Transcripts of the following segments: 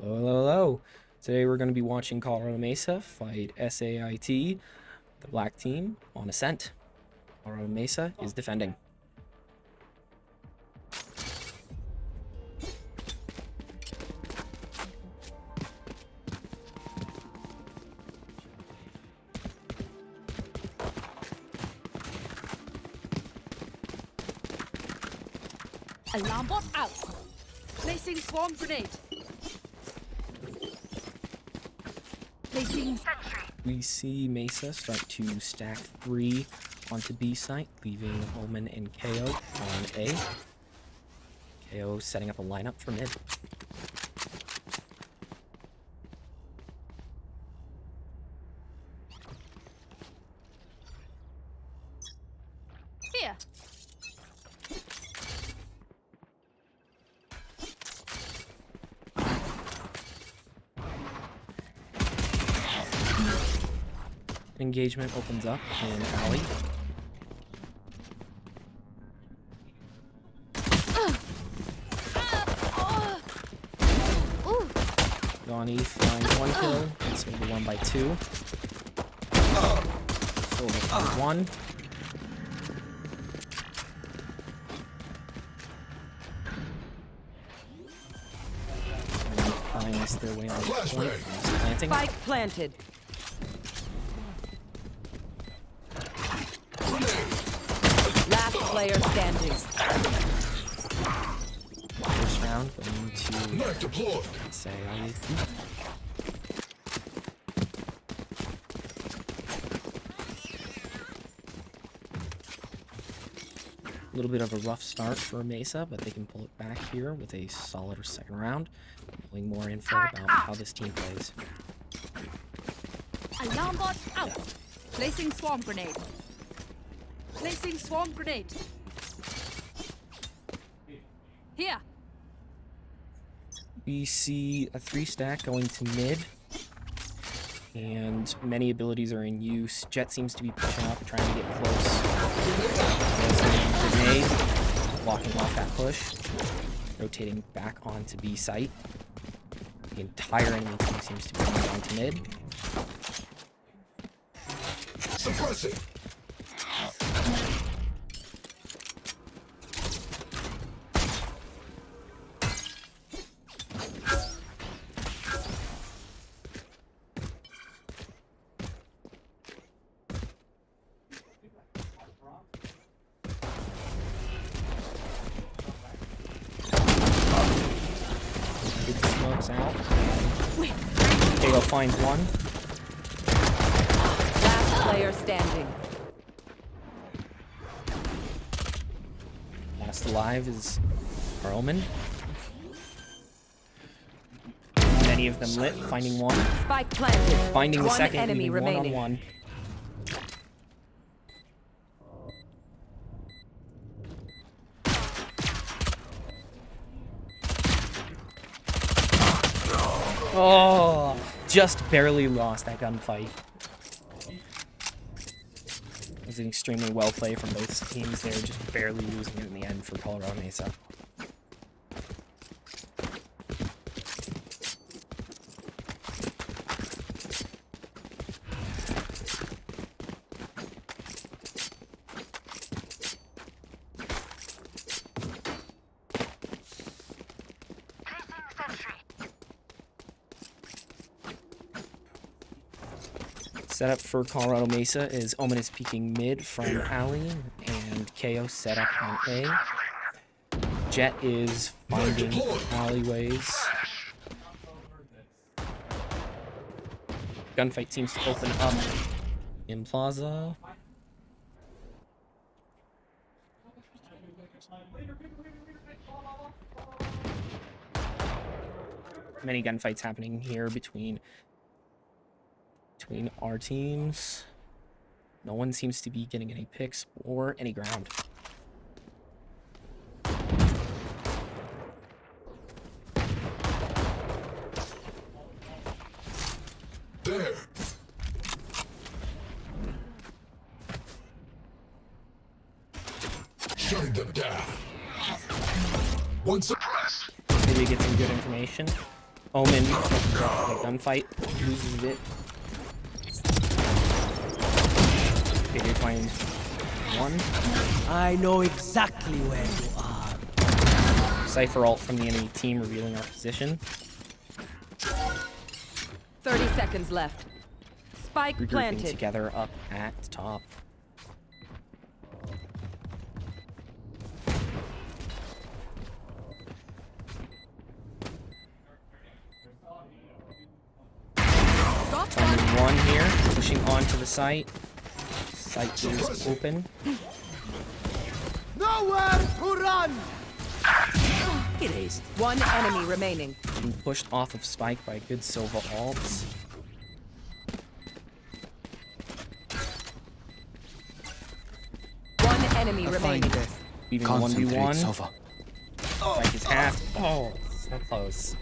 Hello, hello, hello. Today we're going to be watching Colorado Mesa fight SAIT, the black team, on Ascent. Colorado Mesa is defending. Alarm bot out. Placing swarm grenade. Placing sentry. We see Mesa start to stack 3 onto B site, leaving Omen and KO on A. KO setting up a lineup for mid. Here. Engagement opens up in alley. Donnie finds 1 kill. It's over 1 by 2. Silver finds 1. And finds their way on the point. Planting. Spike planted. Last player standing. First round going to say a little bit of a rough start for Mesa, but they can pull it back here with a solid second round, knowing more info about how this team plays. Alarm bot out. Placing swarm grenade. Placing swarm grenade. Here. We see a 3-stack going to mid, and many abilities are in use. Jet seems to be pushing up, trying to get close. Grenade, blocking off that push, rotating back onto B site. The entire enemy team seems to be going down to mid. Suppressing. Smokes out. KO finds 1. Last player standing. Last alive is our Omen. Many of them lit, finding 1. Spike planted. Finding the One second, enemy leaving 1 on remaining. 1. Oh, just barely lost that gunfight. It was an extremely well play from both teams there, just barely losing it in the end for Colorado Mesa. Setup for Colorado Mesa is Omen is peeking mid from alley, and KO set up on A. Jet is finding alleyways. Gunfight seems to open up in Plaza. Many gunfights happening here between our teams. No one seems to be getting any picks or any ground. There. Shutting them down. One suppressed. Maybe get some good information. Omen, gunfight, loses it. KJ finds one. I know exactly where you are. Cypher ult from the enemy team revealing our position. 30 seconds left. Spike Regrouping planted. together up at the top. Got Only one. one here, pushing onto the site. Site is open. Nowhere to run! Get aced. One enemy remaining. Being pushed off of Spike by good Sova ults. One enemy remaining. Leaving 1v1. Spike is half. Oh, so close.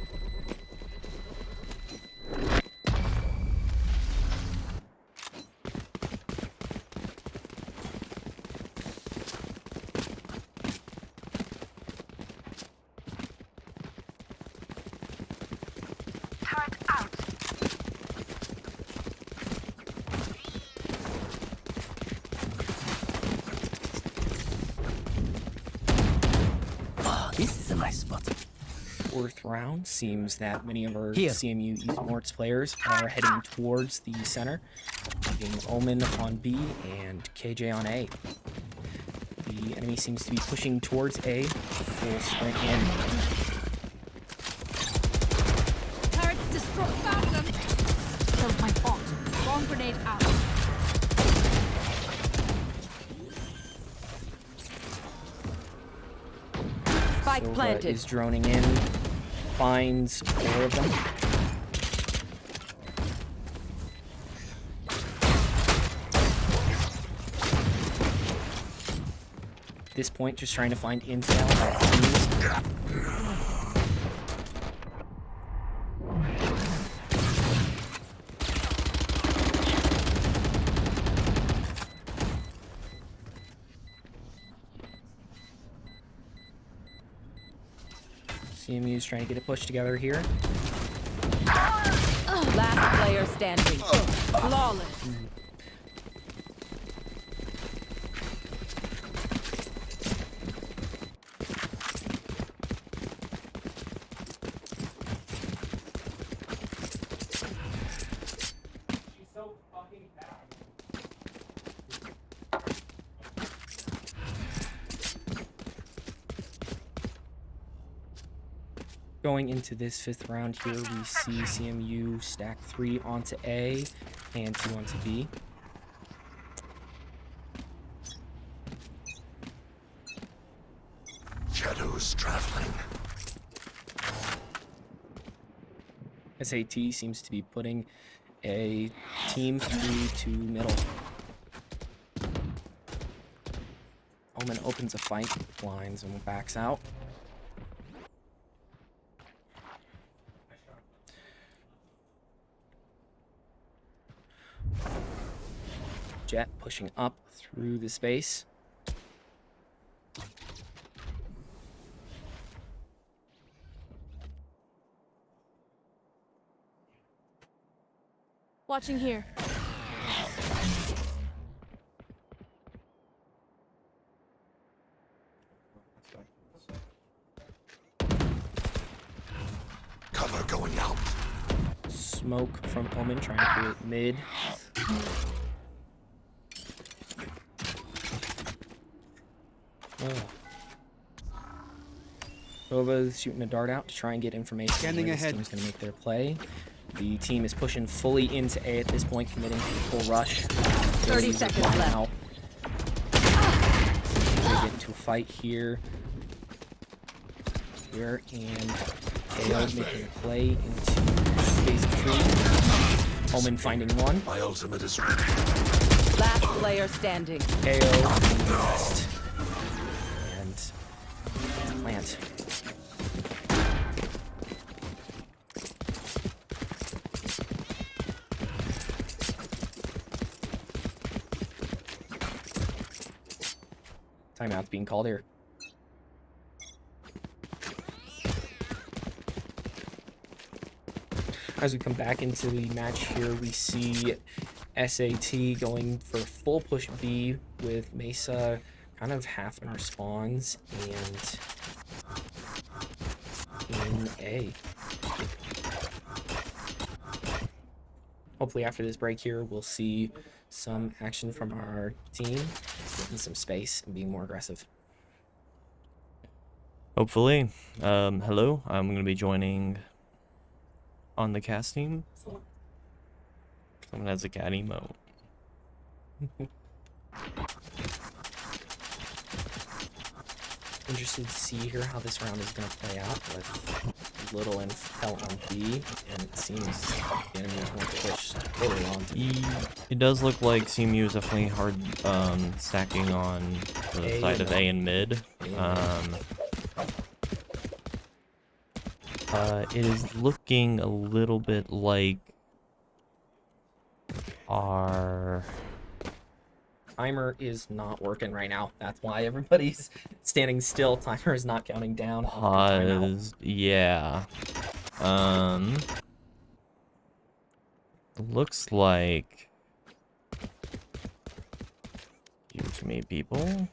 This is a nice spot. Fourth round. Seems that many of our Here. CMU Esports players are heading towards the center. Leaving Omen on B and KJ on A. The enemy seems to be pushing towards A. Full sprint in. Turrets destroyed. Found them. Throw my bot. Bomb grenade out. Spike Sova planted. is droning in. Finds 4 of them. At this point, just trying to find intel. CMU's trying to get a push together here. Last player standing. Flawless. Going into this 5th round here, we see CMU stack 3 onto A and 2 onto B. Shadows traveling. SAT seems to be putting a team through to middle. Omen opens a fight, blinds, and backs out. Jet pushing up through the space. Watching here. Cover going out. Smoke from Omen trying to create mid. Sova's shooting a dart out to try and get information. Scanning where this ahead. team's going to make their play. The team is pushing fully into A at this point, committing to the full rush. 30 seconds left. Out. They get into a fight here. And KO making a play into space 3. Omen finding one. My ultimate is ready. Last player standing. KO rest. And plant. Timeout's being called here. As we come back into the match here, we see SAT going for full push B with Mesa kind of half in spawns and in A. Hopefully after this break here, we'll see some action from our team, getting some space and being more aggressive. Hopefully. Hello, I'm going to be joining on the cast team. Someone has a cat emo. Interested to see here how this round is going to play out with little intel on B, and it seems the enemies want to push totally onto B. It does look like CMU is definitely hard stacking on the side of A and mid. It is looking a little bit like our Timer is not working right now. That's why everybody's standing still. Timer is not counting down. pause. Yeah. Looks like. Excuse me, people.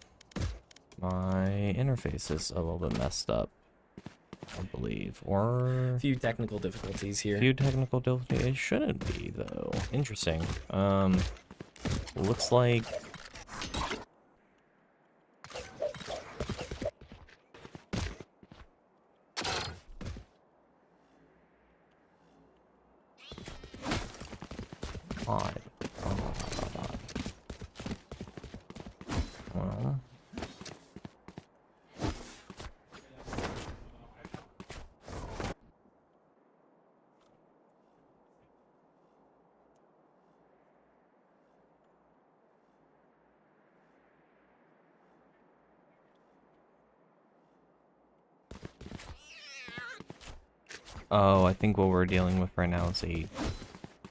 My interface is a little bit messed up, I believe, or A few technical difficulties here. few technical difficulties. It shouldn't be though. Interesting. Looks like odd. Odd. Well. Oh, I think what we're dealing with right now is a...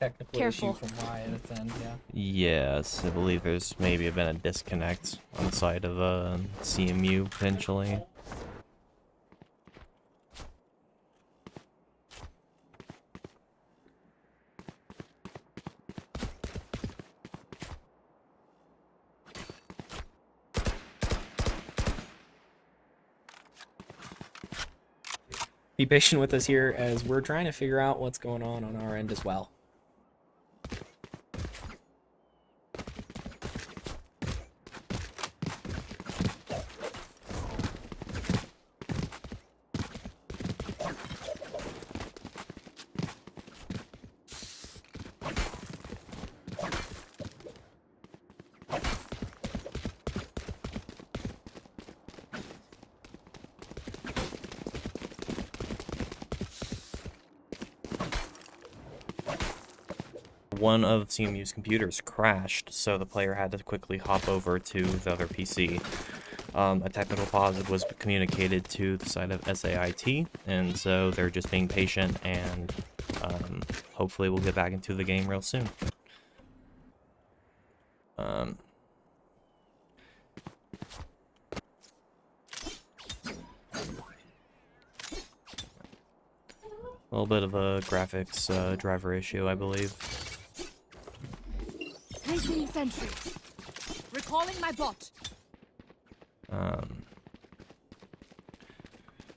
Technical Careful. issue from my end, yeah. Yes, I believe there's maybe been a disconnect on the side of CMU, potentially. Be patient with us here as we're trying to figure out what's going on our end as well. One of CMU's computers crashed, so the player had to quickly hop over to the other PC. A technical pause was communicated to the side of SAIT, and so they're just being patient, and hopefully we'll get back into the game real soon. A little bit of a graphics driver issue, I believe. Placing sentry. Recalling my bot.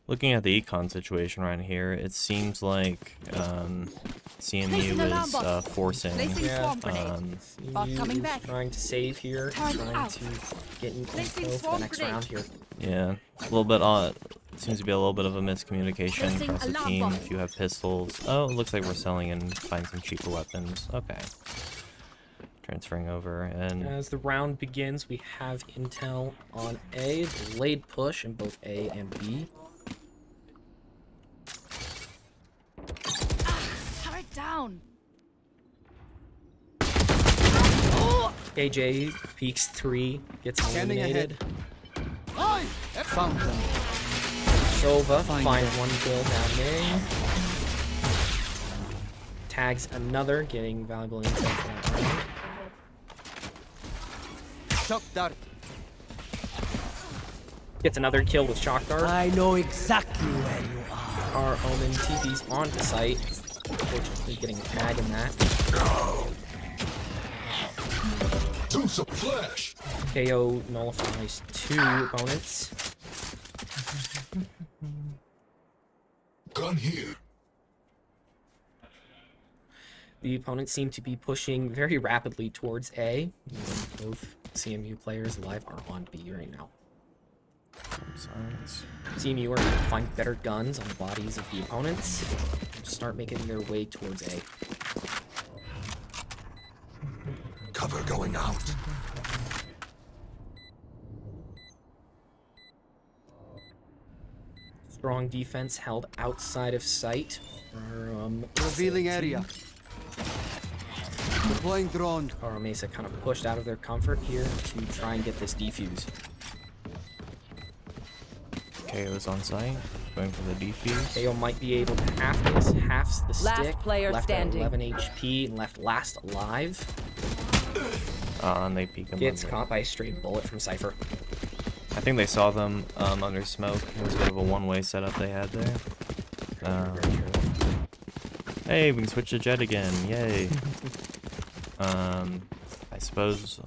Looking at the econ situation right here, it seems like CMU is forcing Placing swarm grenade. Bot coming CMU back. is trying to save here, Time trying out. to get in Placing info for the swarm next grenade. round here. Yeah, a little bit odd. Seems to be a little bit of a miscommunication Placing across the alarm team. bot. If you have pistols, oh, it looks like we're selling and finding some cheaper weapons. Okay, transferring over, and As the round begins, we have intel on A, delayed push in both A and B. Turret down. KJ peeks 3, gets Scanning eliminated. I found them. Sova Find finds them. one kill down A. Tags another, getting valuable intel for that round. Shock dart. Gets another kill with shock dart. I know exactly where you are. Our Omen TP's onto site. Unfortunately, getting a tag in that. Do some flash. KO nullifies 2 opponents. Gun here. The opponents seem to be pushing very rapidly towards A. Both CMU players alive are on B right now. Silence. CMU are able to find better guns on the bodies of the opponents and start making their way towards A. Cover going out. Strong defense held outside of sight. Revealing area. Deploying drone. Mesa kind of pushed out of their comfort here to try and get this defuse. KO's on site, going for the defuse. KO might be able to half this, halves the Last stick, player left standing. at 11 HP, and left last alive. And they peek him. Gets caught by a straight bullet from Cypher. I think they saw them under smoke. It was a bit of a one-way setup they had there. Hey, we can switch to Jet again. Yay. I suppose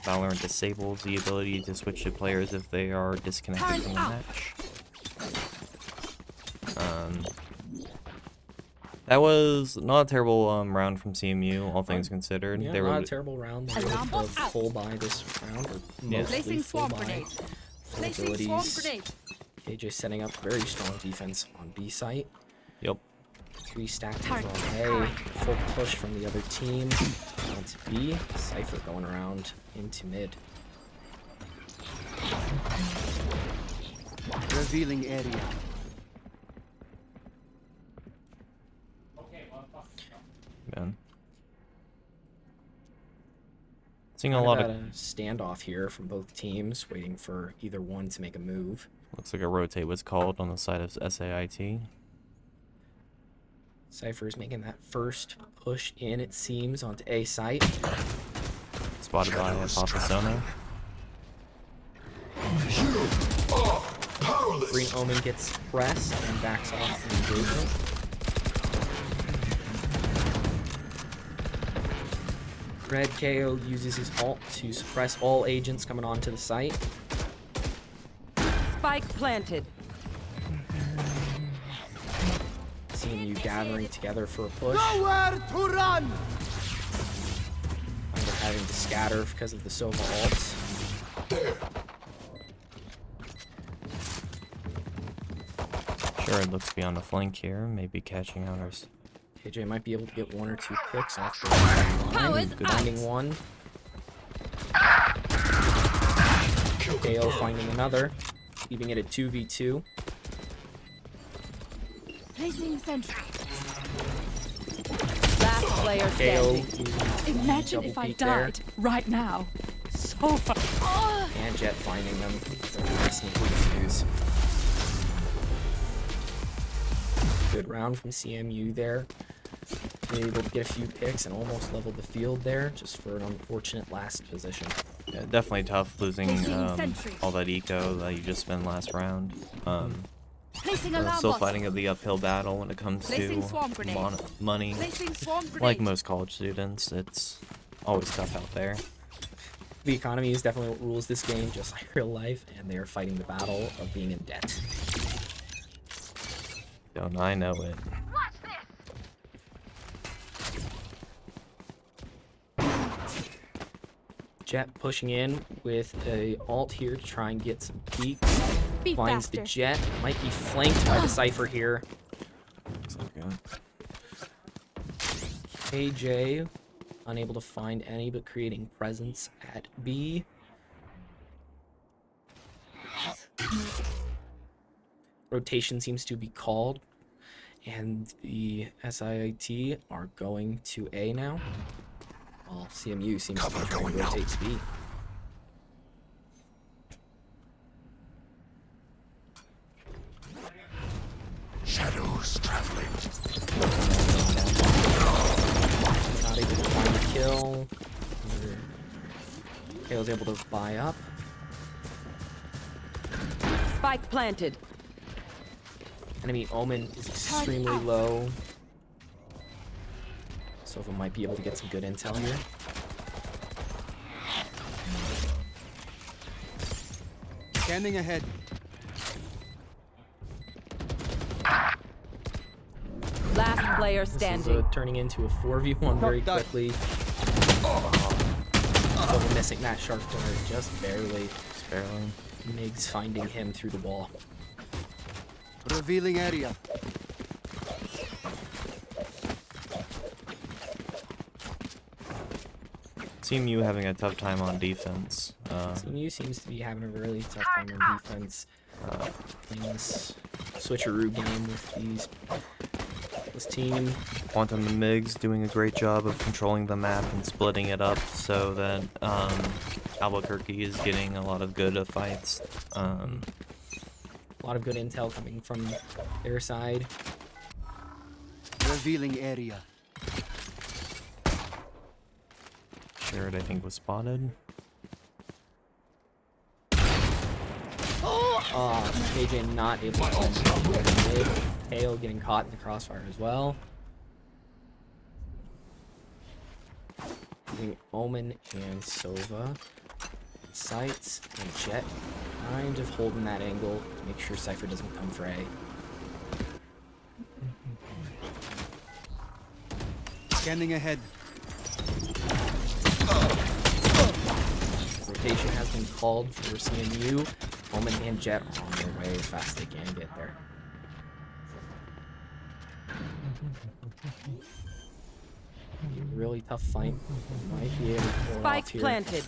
Valorant disables the ability to switch to players if they are disconnected from the match. That was not a terrible round from CMU, all things considered. Yeah, They not were a terrible round. They were Alarm able bot to out. full buy this round, or Yeah. mostly Placing full swarm buy. grenade. Full Placing swarm abilities. grenade. KJ setting up very strong defense on B site. Yep. 3 stacked over on A. Full push from the other team. Down to B. Cypher going around into mid. Revealing area. Man. Seeing a Kind lot of of a standoff here from both teams, waiting for either one to make a move. looks like a rotate was called on the side of SAIT. Cypher is making that first push in, it seems, onto A site. Spotted by Apophysona. You are powerless. Green Omen gets pressed and backs off the engagement. Red KO uses his ult to suppress all agents coming onto the site. Spike planted. CMU gathering together for a push. Nowhere to run! End up having to scatter because of the Sova ults. Sure, it looks beyond the flank here. Maybe catching out our... KJ might be able to get 1 or 2 picks off the line. Powers Finding one. KO finding another. Leaving it at 2v2. Placing sentry. Last player KO standing. using Imagine double if I peek there. died right now. So far. And Jet finding them. It's a really sneaky defuse. Good round from CMU there. They were able to get a few picks and almost leveled the field there, just for an unfortunate last position. Yeah, definitely tough losing Placing sentry. all that eco that you just spent last round. Placing We're alarm still bot. fighting the uphill battle when it comes Placing to swarm grenade. money. Placing swarm grenade. Like most college students, it's always tough out there. The economy is definitely what rules this game, just like real life, and they are fighting the battle of being in debt. Don't I know it? Jet pushing in with a ult here to try and get some peeks. Be Finds faster. the Jet. Might be flanked by the Cypher here. Looks like it. KJ unable to find any, but creating presence at B. Rotation seems to be called, and the SIIT are going to A now. While CMU seems to be Cover trying to going out. rotate to B. Shadows traveling. Not able to find a kill. KO's able to buy up. Spike planted. Enemy Omen is extremely low. Sova might be able to get some good intel here. Scanning ahead. Last player This is standing. turning into a 4v1 very done. quickly. Sova missing that sharp dart just barely. Just barely. Migs finding him through the wall. Revealing area. CMU having a tough time on defense. CMU seems to be having a really tough time on defense. Playing this switcheroo game with this team. Quantum and Migs doing a great job of controlling the map and splitting it up so that Albuquerque is getting a lot of good fights. A lot of good intel coming from their side. Revealing area. Jared, I think, was spotted. KJ not able to find mid. Hale getting caught in the crossfire as well. Using Omen and Sova. Sights and Jet kind of holding that angle to make sure Cypher doesn't come for A. Scanning ahead. Rotation has been called for CMU. Omen and Jet are on their way as fast as they can get there. Really tough fight. Might be able to pull it off Spike here. planted.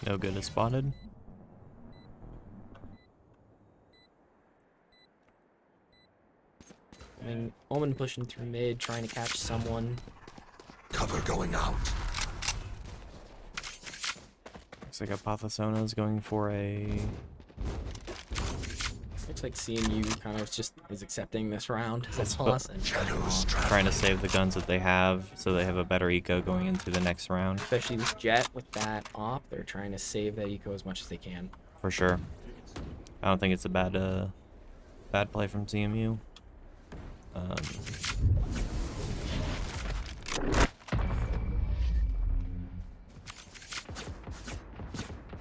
No good is spotted. I mean, Omen pushing through mid, trying to catch someone. Cover going out. Looks like Apothesona is going for a... Looks like CMU kind of just is accepting this round as a That's loss and Shadows trying traveling. to save the guns that they have so they have a better eco going into the next round. especially with Jet with that op, they're trying to save that eco as much as they can. For sure. I don't think it's a bad play from CMU.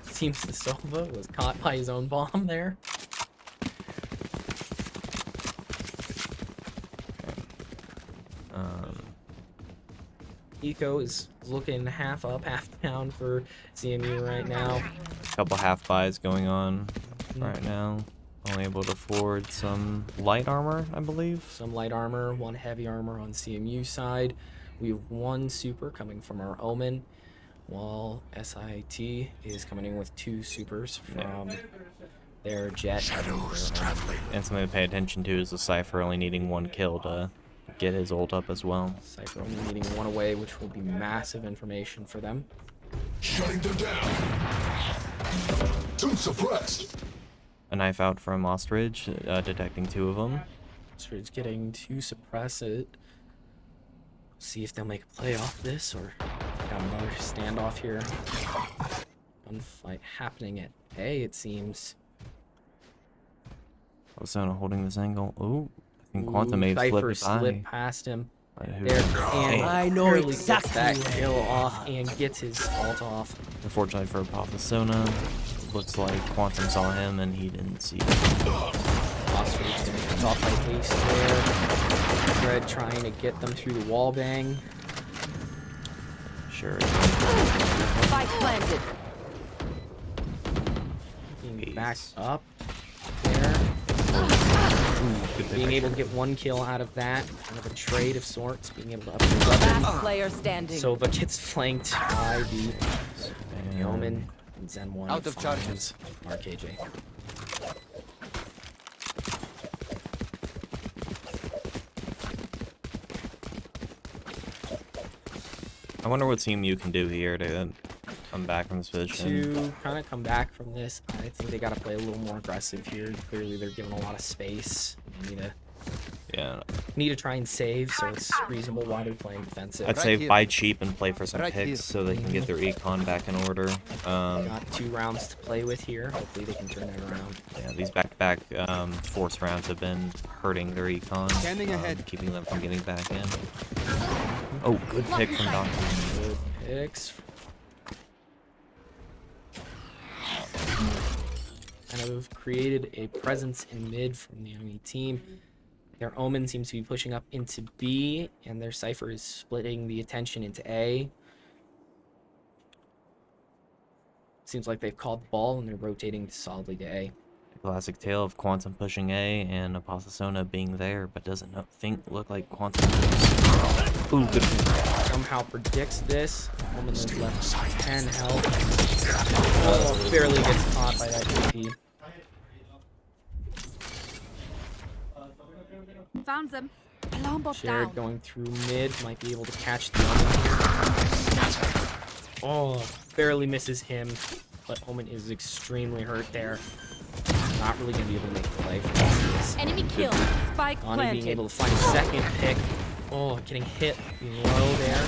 Seems the Sova was caught by his own bomb there. Eco is looking half up, half down for CMU right now. Couple half buys going on right now. Only able to afford some light armor, I believe. Some light armor, one heavy armor on CMU side. We have one super coming from our Omen, while SIT is coming in with two supers from their Jet. Shadows traveling. And something to pay attention to is the Cypher only needing one kill to get his ult up as well. Cypher only needing one away, which will be massive information for them. Shutting them down. Two suppressed. A knife out from Ostrich, detecting two of them. So it's getting to suppress it. See if they'll make a play off this or got another standoff here. Gunfight happening at A, it seems. Apothesona holding this angle. Ooh, I think Quantum may have Cypher slipped by. slipped past him. Who- There, and I know barely exactly gets that kill off and gets his ult off. Unfortunately for Apothesona, looks like Quantum saw him and he didn't see him. Ostrich getting picked off by Ace there. Red trying to get them through the wall bang. Sure. Spike planted. Being backed up there. Being able to get one kill out of that. Kind of a trade of sorts. Being able to up the weapon. Last player standing. Sova gets flanked by the Omen. And Zen 1 Out of charges. RKJ. I wonder what CMU can do here to come back from this position. To kind of come back from this, I think they got to play a little more aggressive here. Clearly, they're given a lot of space. They need to Yeah. Need to try and save, so it's reasonable why they're playing defensive. I'd Right say here. buy cheap and play for some Right here. picks so they can get their econ back in order. Got 2 rounds to play with here. Hopefully they can turn that around. Yeah, these back-to-back force rounds have been hurting their econ, Scanning ahead. keeping them from getting back in. Oh, good pick from Doctor. Good picks. Kind of created a presence in mid from the enemy team. Their Omen seems to be pushing up into B, and their Cypher is splitting the attention into A. Seems like they've called the ball, and they're rotating solidly to A. Classic tale of Quantum pushing A and Apostasona being there, but doesn't look like Quantum. Ooh, good. Somehow predicts this. Omen is left 10 health. Oh, barely gets caught by that AP. Found them. Alarm bot Jared down. going through mid, might be able to catch the Omen here. Oh, barely misses him, but Omen is extremely hurt there. Not really going to be able to make a play for this. Enemy kill. Spike Donnie being planted. able to find a second pick. Oh, getting hit low there.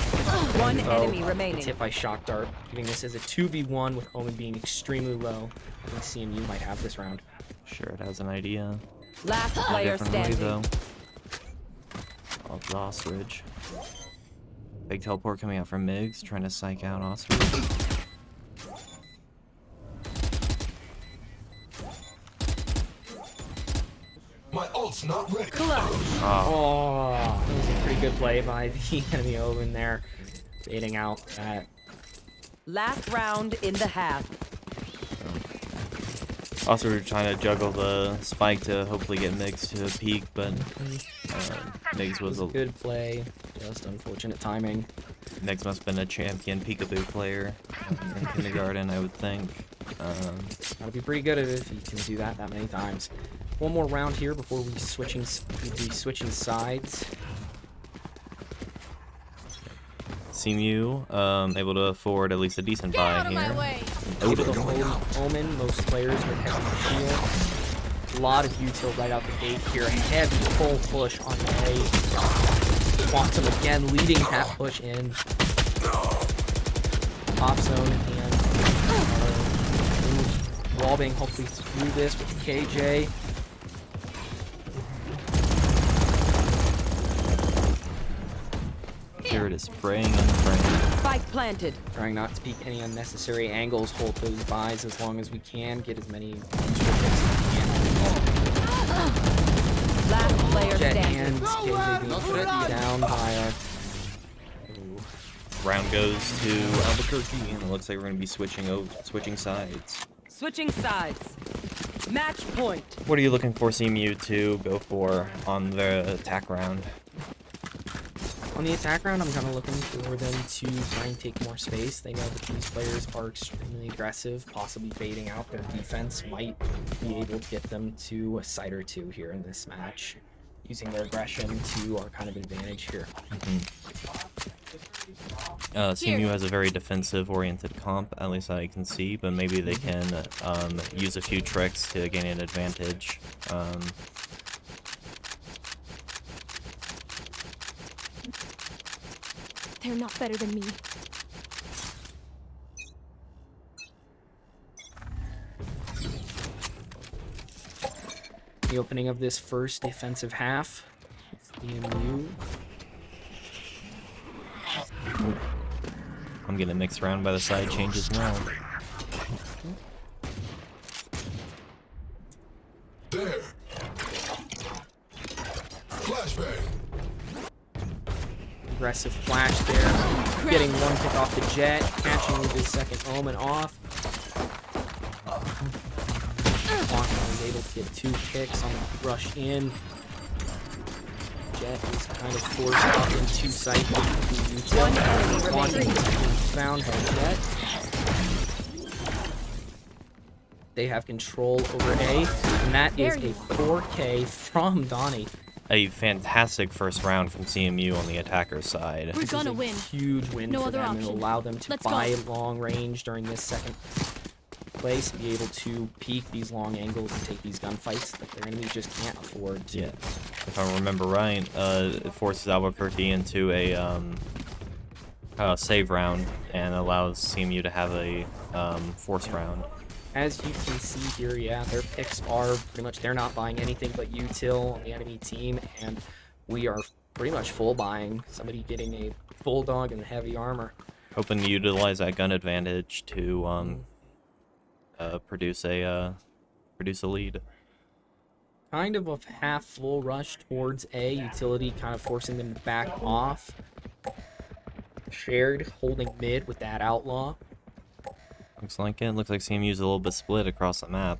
One Oh, enemy gets remaining. hit by Shock Dart, giving this as a 2v1 with Omen being extremely low. I think CMU might have this round. Sure, it has an idea. Last A player different way, standing. though. Oh, Ostrich. Big teleport coming out from Migs, trying to psych out Ostrich. My ult's not ready. Close. Oh, that was a pretty good play by the enemy Omen there. Baiting out that. Last round in the half. Also, we were trying to juggle the spike to hopefully get Migs to a peak, but Migs was a Good play, just unfortunate timing. Migs must have been a champion peekaboo player in kindergarten, I would think. Gotta be pretty good at it if you can do that many times. One more round here before we switching sides. CMU able to afford at least a decent buy here. Over the Omen, most players with heavy shield. A lot of util right out the gate here. Heavy full push on A. Quantum again leading that push in. Off zone and wallbang hopefully through this with KJ. Here it is spraying and spraying. Spike planted. Trying not to peek any unnecessary angles, hold those buys as long as we can, get as many Last player Jet standing. hands, KJ being put down by our... Round goes to Albuquerque, and it looks like we're going to be switching sides. Switching sides. Match point. What are you looking for CMU to go for on the attack round? On the attack round, I'm kind of looking for them to try and take more space. They know that these players are extremely aggressive, possibly baiting out their defense. Might be able to get them to a side or two here in this match, using their aggression to our kind of advantage here. CMU has a very defensive-oriented comp, at least I can see, but maybe they can use a few tricks to gain an advantage. They're not better than me. The opening of this first defensive half, CMU. I'm getting mixed around by the side change as well. There. Flashbang. Aggressive flash there. Getting one pick off the Jet, catching the second Omen off. Quantum is able to get 2 picks on the rush in. Jet is kind of forced up into sight. One enemy Quantum remaining. is found by Jet. They have control over A, and that is a 4K from Donnie. A fantastic first round from CMU on the attacker side. We're This gonna is a win. huge win No for other them. option. It'll allow them to Let's go. buy long range during this second place and be able to peek these long angles and take these gunfights that their enemies just can't afford to. Yeah. If I remember right, it forces Albuquerque into a save round and allows CMU to have a force round. As you can see here, yeah, their picks are pretty much, they're not buying anything but util on the enemy team, and we are pretty much full buying. Somebody getting a bulldog and heavy armor. Hoping to utilize that gun advantage to produce a lead. Kind of a half full rush towards A, utility kind of forcing them to back off. Shared holding mid with that outlaw. Looks like it. Looks like CMU's a little bit split across the map.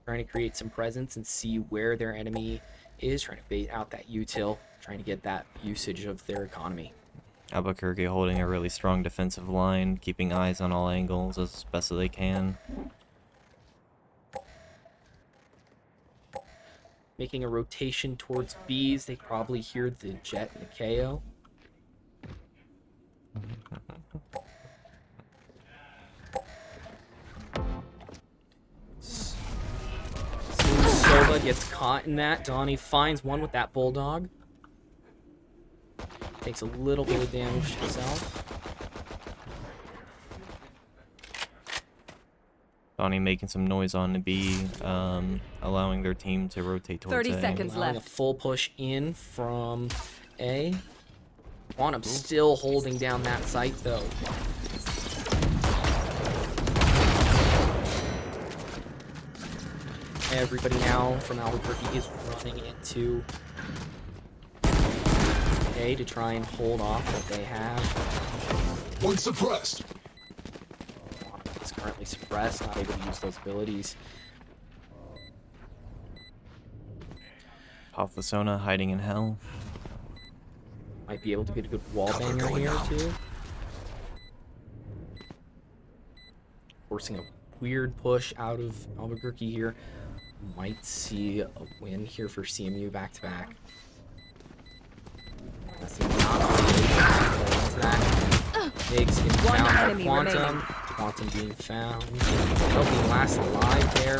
Trying to create some presence and see where their enemy is. Trying to bait out that util. Trying to get that usage of their economy. Albuquerque holding a really strong defensive line, keeping eyes on all angles as best as they can. Making a rotation towards B's. They probably hear the jet and the KO. Silva gets caught in that. Donnie finds one with that bulldog. Takes a little bit of damage himself. Donnie making some noise on the B, allowing their team to rotate towards 30 A. seconds Allowing left. a full push in from A. Quantum still holding down that site though. Everybody now from Albuquerque is running into A to try and hold off what they have. One suppressed. Quantum is currently suppressed, not able to use those abilities. Sona hiding in hell. Might be able to get a good wall Cover banger going here out. too. Forcing a weird push out of Albuquerque here. Might see a win here for CMU back to back. That's not that. Biggs getting One found by enemy Quantum. remaining. Quantum being found. Being last alive there.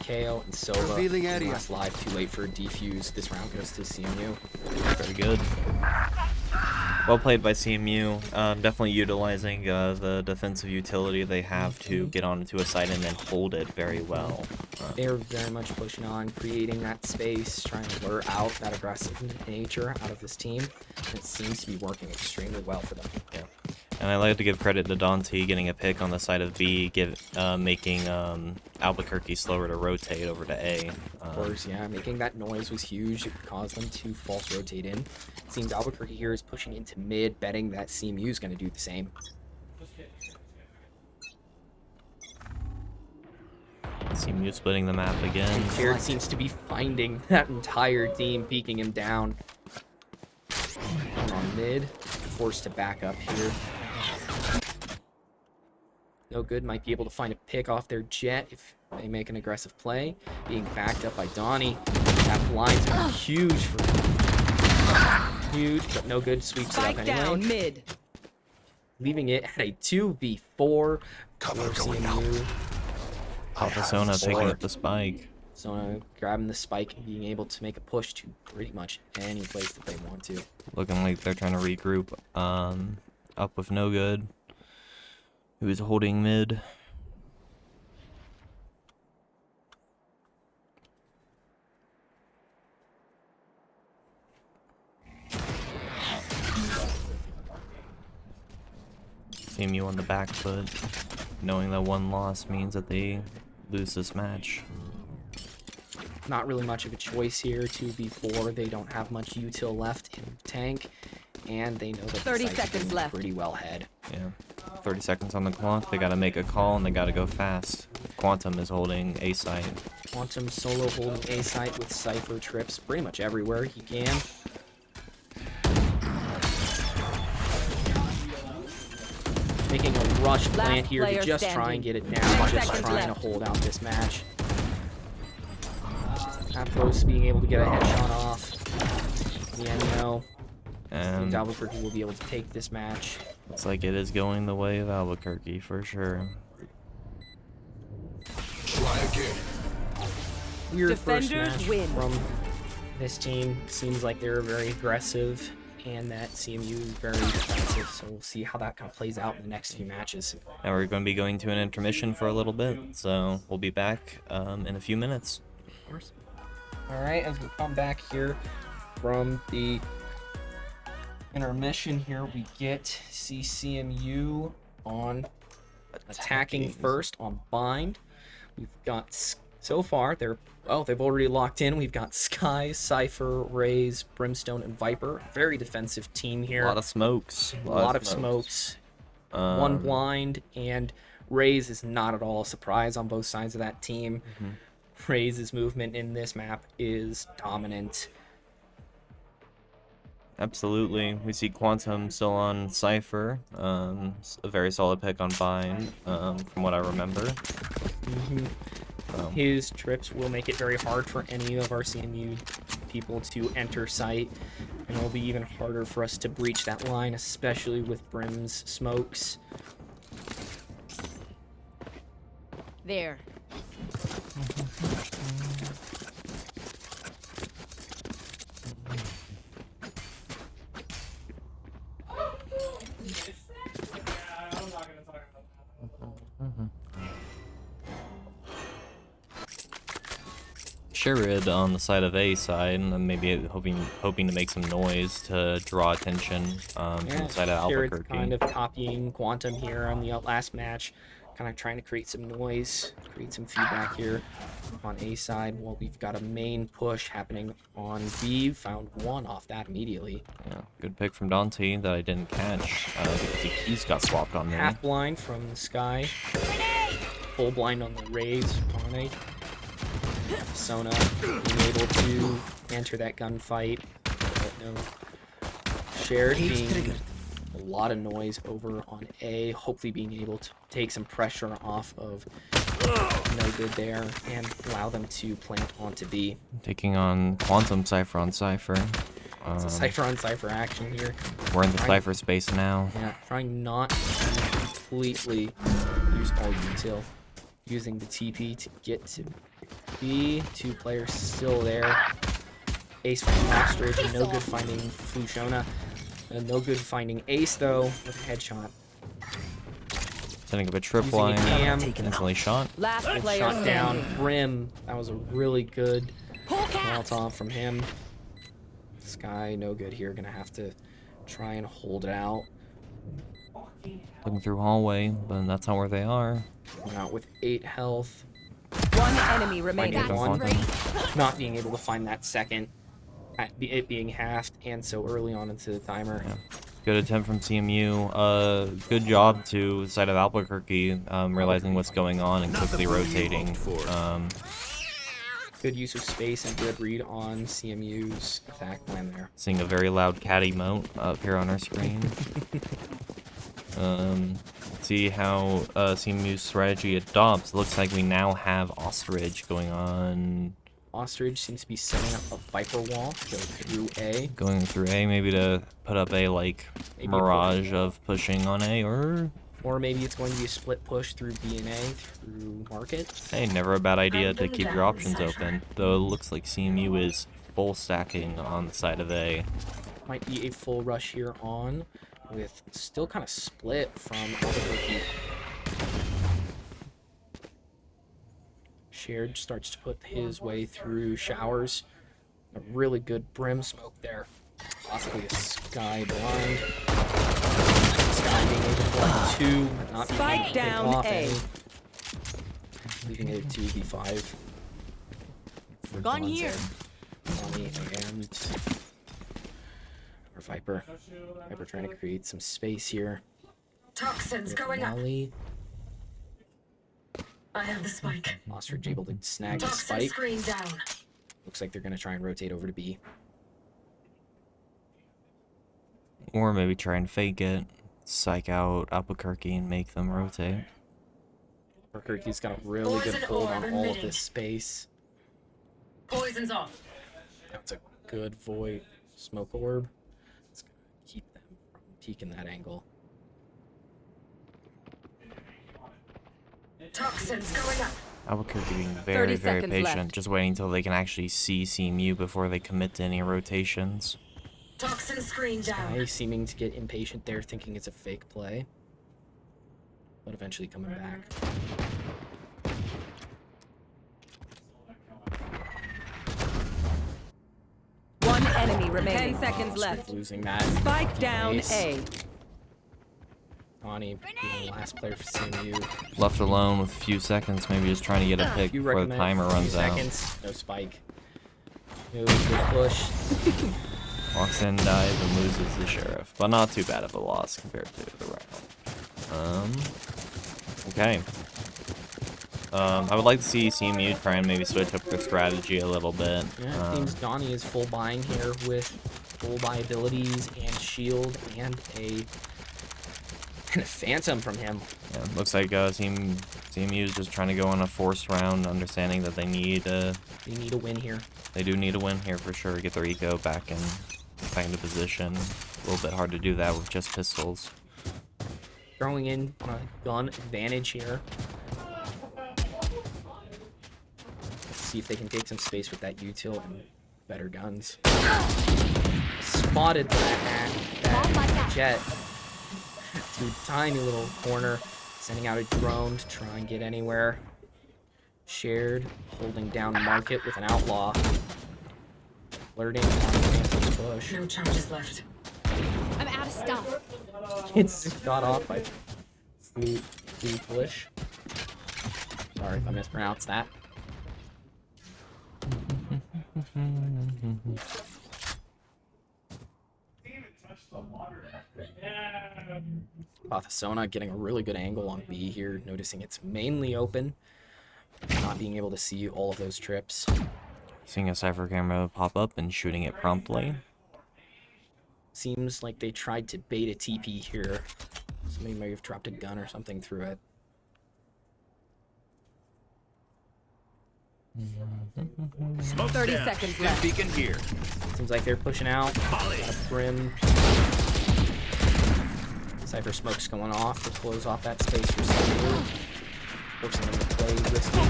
KO and Sova. Revealing area. Last live, too late for a defuse. This round goes to CMU. Very good. Well played by CMU. Definitely utilizing the defensive utility they have to get onto a site and then hold it very well. They're very much pushing on, creating that space, trying to lure out that aggressive nature out of this team. And it seems to be working extremely well for them. Yeah. And I like to give credit to Dante getting a pick on the side of B, making Albuquerque slower to rotate over to A. Of course, yeah, making that noise was huge. It caused them to false rotate in. It seems Albuquerque here is pushing into mid, betting that CMU is going to do the same. CMU splitting the map again. Jared seems to be finding that entire team, peeking him down. On mid, forced to back up here. No good, might be able to find a pick off their jet if they make an aggressive play. Being backed up by Donnie. That blind's gonna be huge for him. Huge, but no good, sweeps it up Spike down anyway. mid. Leaving it at a 2v4 Cover for going CMU. Sona picking up the spike. So grabbing the spike and being able to make a push to pretty much any place that they want to. Looking like they're trying to regroup. Up with no good. Who's holding mid? CMU on the back foot, knowing that one loss means that they lose this match. Not really much of a choice here. 2v4. They don't have much util left in the tank, and they know that the 30 site's seconds been left. pretty well ahead. Yeah. 30 seconds on the clock. They gotta make a call and they gotta go fast. Quantum is holding A site. Quantum solo holding A site with Cypher trips pretty much everywhere he can. Making a rush plant here to player just try and standing. get it 10 down, just seconds trying left. to hold out this match. Atmos being able to get a headshot off. The NO. And Albuquerque will be able to take this match. looks like it is going the way of Albuquerque for sure. kid. Weird first Defenders match win. from this team. Seems like they're very aggressive, and that CMU is very defensive. So we'll see how that kind of plays out in the next few matches. Now we're going to be going to an intermission for a little bit, so we'll be back in a few minutes. Of course. All right, as we come back here from the intermission here, we get CMU on attacking first on bind. We've got, so far, they've already locked in. We've got Sky, Cypher, Raze, Brimstone, and Viper. Very defensive team here. A lot of smokes. A lot of smokes. One blind, and Raze is not at all a surprise on both sides of that team. Raze's movement in this map is dominant. Absolutely. We see Quantum still on Cypher. A very solid pick on Bind, from what I remember. His trips will make it very hard for any of our CMU people to enter site, and it'll be even harder for us to breach that line, especially with Brim's smokes. There. Sherrid on the side of A side, and maybe hoping to make some noise to draw attention from the side of Sherrod's Albuquerque. kind of copying Quantum here on the last match, kind of trying to create some noise, create some feedback here on A side. Well, we've got a main push happening on B. Found one off that immediately. Yeah, good pick from Dante that I didn't catch because the keys got swapped on me. Half blind from the Sky. Full blind on the Raze. Pane. Sona being able to enter that gunfight. But no. Shared being a lot of noise over on A. Hopefully being able to take some pressure off of no good there and allow them to plant onto B. Taking on Quantum Cypher on Cypher. It's a Cypher on Cypher action here. We're in the Cypher space now. Yeah, trying not to completely use all util. Using the TP to get to B. Two players still there. Ace finding Ostrich, no good finding Fushona. No good finding Ace though with a headshot. Setting up a trip Using a line. cam. Instantly shot. Last player Shot down. standing. Brim. That was a really good Molotov from him. Sky, no good here. Gonna have to try and hold it out. Looking through hallway, but that's not where they are. Coming out with 8 health. One enemy remaining. Finding One. Quantum. Not being able to find that second. It being halved and so early on into the timer. Yeah. Good attempt from CMU. Good job to the side of Albuquerque, realizing what's going on and quickly rotating. Good use of space and good read on CMU's attack plan there. Seeing a very loud cat emote up here on our screen. See how CMU's strategy adopts. Looks like we now have Ostrich going on. Ostrich seems to be setting up a Viper wall to go through A. Going through A, maybe to put up a like Maybe mirage of pushing on A, Or maybe it's going to be a split push through B and A through Market. hey, never a bad idea to keep your options open. Though it looks like CMU is full stacking on the side of A. Might be a full rush here on, with still kind of split from Albuquerque. Shared starts to put his way through showers. A really good Brim smoke there. Possibly a Sky blind. Sky being able to blind 2, but not being able Spike to pick down off A. any. Leaving it 2v5. For Gone Gonzo, here. Bonnie, and or Viper. Viper trying to create some space here. Toxins With going up. Molly. I have the spike. Ostrich able to snag the Toxin spike. screen down. Looks like they're going to try and rotate over to B. Or maybe try and fake it, psych out Albuquerque and make them rotate. Albuquerque's got a really good Poison hold orb on all of emitting. this space. Poison's off. That's a good void smoke orb. It's going to keep them from peeking that angle. Toxins going up. Albuquerque being 30 very, very seconds patient, left. just waiting until they can actually see CMU before they commit to any rotations. Toxin screen down. Sky seeming to get impatient there, thinking it's a fake play, but eventually coming back. One enemy remaining. 10 seconds Ostrich left. losing that. Spike down Nice. A. Donnie being the last player for CMU. Left alone with a few seconds, maybe just trying to get a pick You before the recommend timer a few runs out. seconds. No spike. No good push. Walks in, dives, and loses the sheriff. But not too bad of a loss compared to the round. Okay. I would like to see CMU try and maybe switch up their strategy a little bit. Yeah, it seems Donnie is full buying here with full buy abilities and shield and a phantom from him. Yeah, looks like CMU is just trying to go on a forced round, understanding that they need They need a win here. They do need a win here for sure. Get their eco back into position. A little bit hard to do that with just pistols. Throwing in a gun advantage here. Let's see if they can take some space with that util and better guns. Spotted that jet to a tiny little corner, sending out a drone to try and get anywhere. Shared, holding down market with an outlaw. Flirting on Phantom's push. No charges left. I'm out of stuff. It's got off by foolish. Sorry if I mispronounced that. Pathasona getting a really good angle on B here, noticing it's mainly open, not being able to see all of those trips. Seeing a Cypher camera pop up and shooting it promptly. Seems like they tried to bait a TP here. Somebody may have dropped a gun or something through it. Smoke's 30 down. seconds Stim left. beacon here. Seems like they're pushing out. Molly. Brim. Cypher smoke's going off to close off that space for CMU. Forcing them to play risky.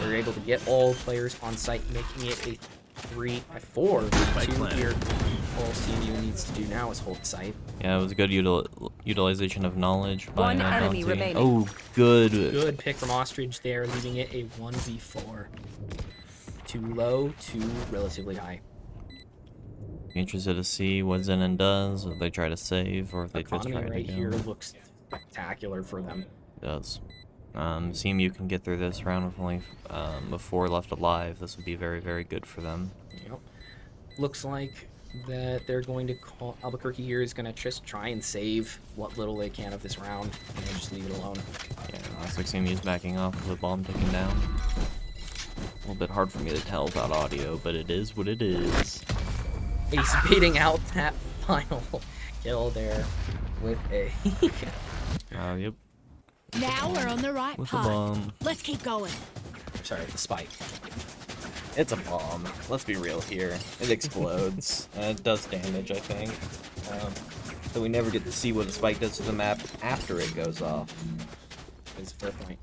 They're able to get all players on site, making it a 4 Spike 2 planted. here. All CMU needs to do now is hold site. Yeah, it was a good utilization of knowledge by One enemy Dante. remaining. Oh, good. Good pick from Ostrich there, leaving it a 1v4. Too low, too relatively high. Be interested to see what Zenon does, if they try to save, or if they just Economy try right to here go. looks spectacular for them. It does. CMU can get through this round with only 4 left alive. This would be very, very good for them. Yep. Looks like that they're going to call Albuquerque here is going to just try and save what little they can of this round and then just leave it alone. Yeah, looks like CMU's backing off with the bomb ticking down. A little bit hard for me to tell without audio, but it is what it is. Ace baiting out that final kill there with a Yep, Now we're on the right with the path. bomb. Let's keep going. sorry, the spike. It's a bomb. Let's be real here. It explodes. It does damage, I think. So we never get to see what the spike does to the map after it goes off. Is a fair point.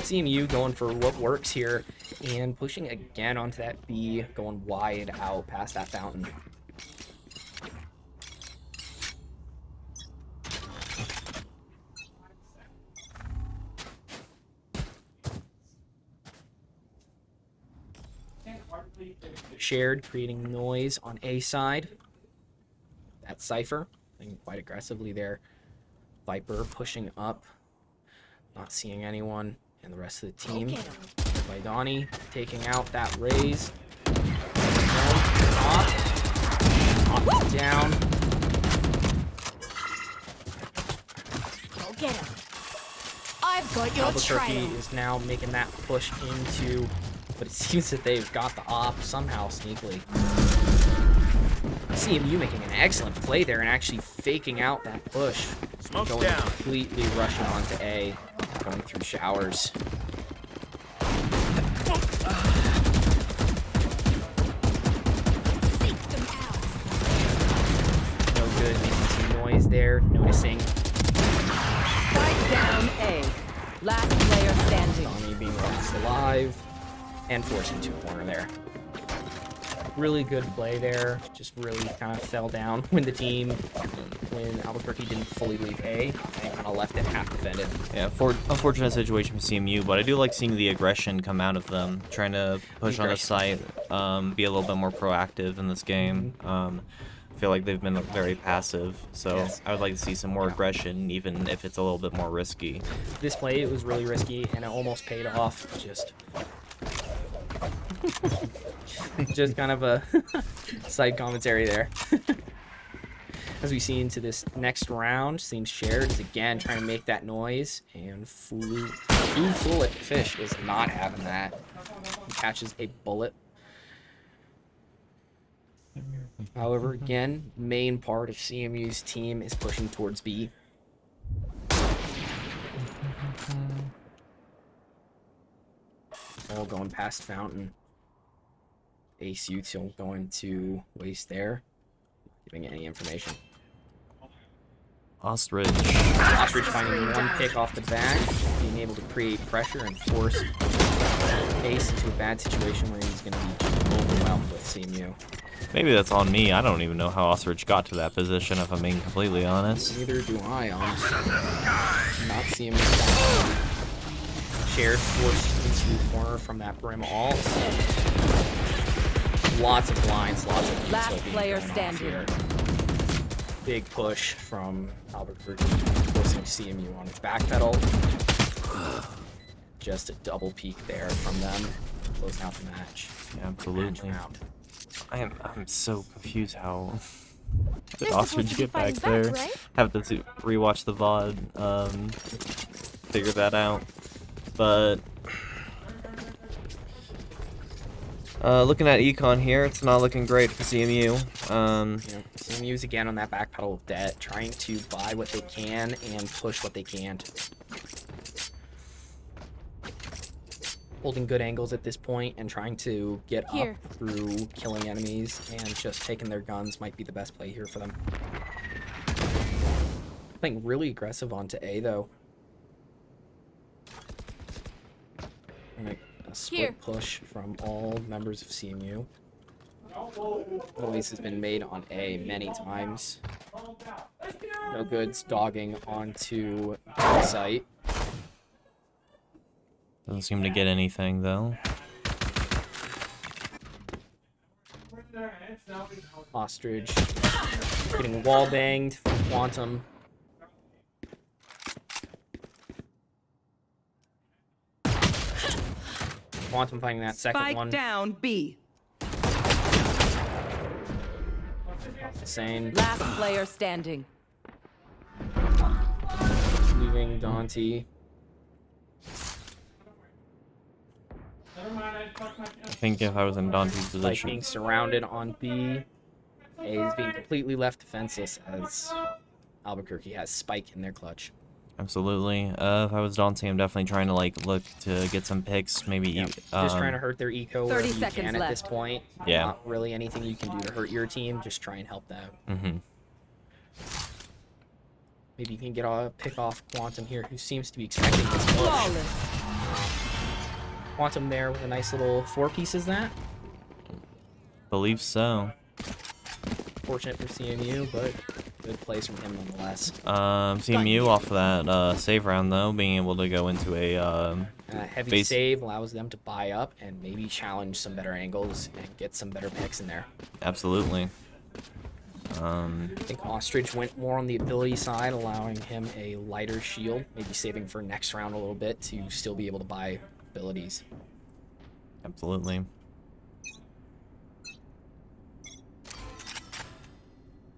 CMU going for what works here and pushing again onto that B, going wide out past that fountain. Shared, creating noise on A side. That Cypher, playing quite aggressively there. Viper pushing up, not seeing anyone, and the rest of the team. Get 'em. By Donnie, taking out that raise. Off down. Go get him. I've got your Albuquerque trail. is now making that push into, but it seems that they've got the op somehow sneakily. CMU making an excellent play there and actually faking out that push. Smoke's Going down. completely rushing onto A, going through showers. Seek them out. No good, making some noise there, noticing Spike down A. Last player standing. Donnie being last alive, and forcing 2 corner there. Really good play there. Just really kind of fell down when when Albuquerque didn't fully leave A and kind of left it half defended. Yeah, unfortunate situation for CMU, but I do like seeing the aggression come out of them, trying to push on the site, be a little bit more proactive in this game. I feel like they've been very passive, so Yes. I would like to see some more aggression, even if it's a little bit more risky. This play, it was really risky, and it almost paid off. Just kind of a side commentary there. As we see into this next round, seems Shared is again trying to make that noise, and Fool Fish is not having that. He catches a bullet. However, again, main part of CMU's team is pushing towards B. All going past Fountain. Ace Util going to waste there, giving any information. Ostrich. Ostrich finding 1 pick off the back, being able to create pressure and force Ace into a bad situation where he's going to be overwhelmed with CMU. Maybe that's on me. I don't even know how Ostrich got to that position, if I'm being completely honest. Neither do I, honestly. Not CMU. Shared forced into the corner from that brim all. Lots of blinds, lots of Last utility player going off standing. here. Big push from Albuquerque, forcing CMU on its back pedal. Just a double peek there from them, closing out the match. Yeah, absolutely. Match round. I'm so confused how did You're Ostrich supposed to be get back fighting there. back, right? Have to rewatch the VOD, figure that out. But looking at Econ here, it's not looking great for CMU. CMU's again on that back pedal of debt, trying to buy what they can and push what they can't. Holding good angles at this point and trying to get Here. up through killing enemies and just taking their guns might be the best play here for them. Playing really aggressive onto A though. And a split Here. push from all members of CMU. Noise has been made on A many times. No goods dogging onto the site. Doesn't seem to get anything though. Ostrich getting wall banged from Quantum. Quantum finding that second Spike one. down B. Insane. Last player standing. Leaving Dante. I think if I was in Dante's Like position, being surrounded on B. A is being completely left defenseless as Albuquerque has Spike in their clutch. absolutely. If I was Dante, I'm definitely trying to look to get some picks. Maybe Just trying to hurt their eco 30 wherever you seconds can at this left. point. Yeah. Not really anything you can do to hurt your team. Just try and help them. Maybe you can get a pick off Quantum here, who seems to be expecting this push. Flawless. Quantum there with a nice little 4 pieces that. believe so. Fortunate for CMU, but good plays from him nonetheless. CMU off of that save round though, being able to go into a Heavy base- save allows them to buy up and maybe challenge some better angles and get some better picks in there. absolutely. I think Ostrich went more on the ability side, allowing him a lighter shield, maybe saving for next round a little bit to still be able to buy abilities. Absolutely.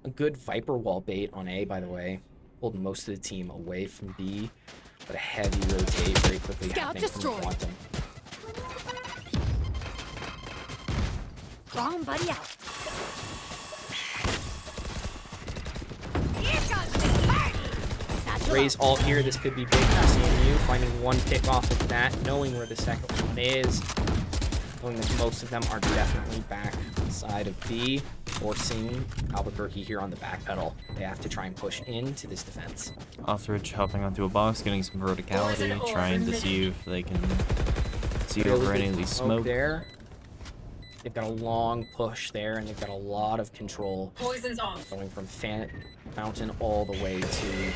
A good Viper wall bait on A, by the way. Pulled most of the team away from B, but a heavy rotate very quickly Scout happening destroyed. from Quantum. Wrong buddy out. Raise all here. This could be big for CMU. Finding 1 pick off of that, knowing where the second one is. Knowing that most of them are definitely back side of B, forcing Albuquerque here on the back pedal. They have to try and push into this defense. Ostrich hopping onto a box, getting some verticality, trying to see if they can see Really over good any of these smoke. there. They've got a long push there, and they've got a lot of control. Poison's off. Going from Fountain all the way to...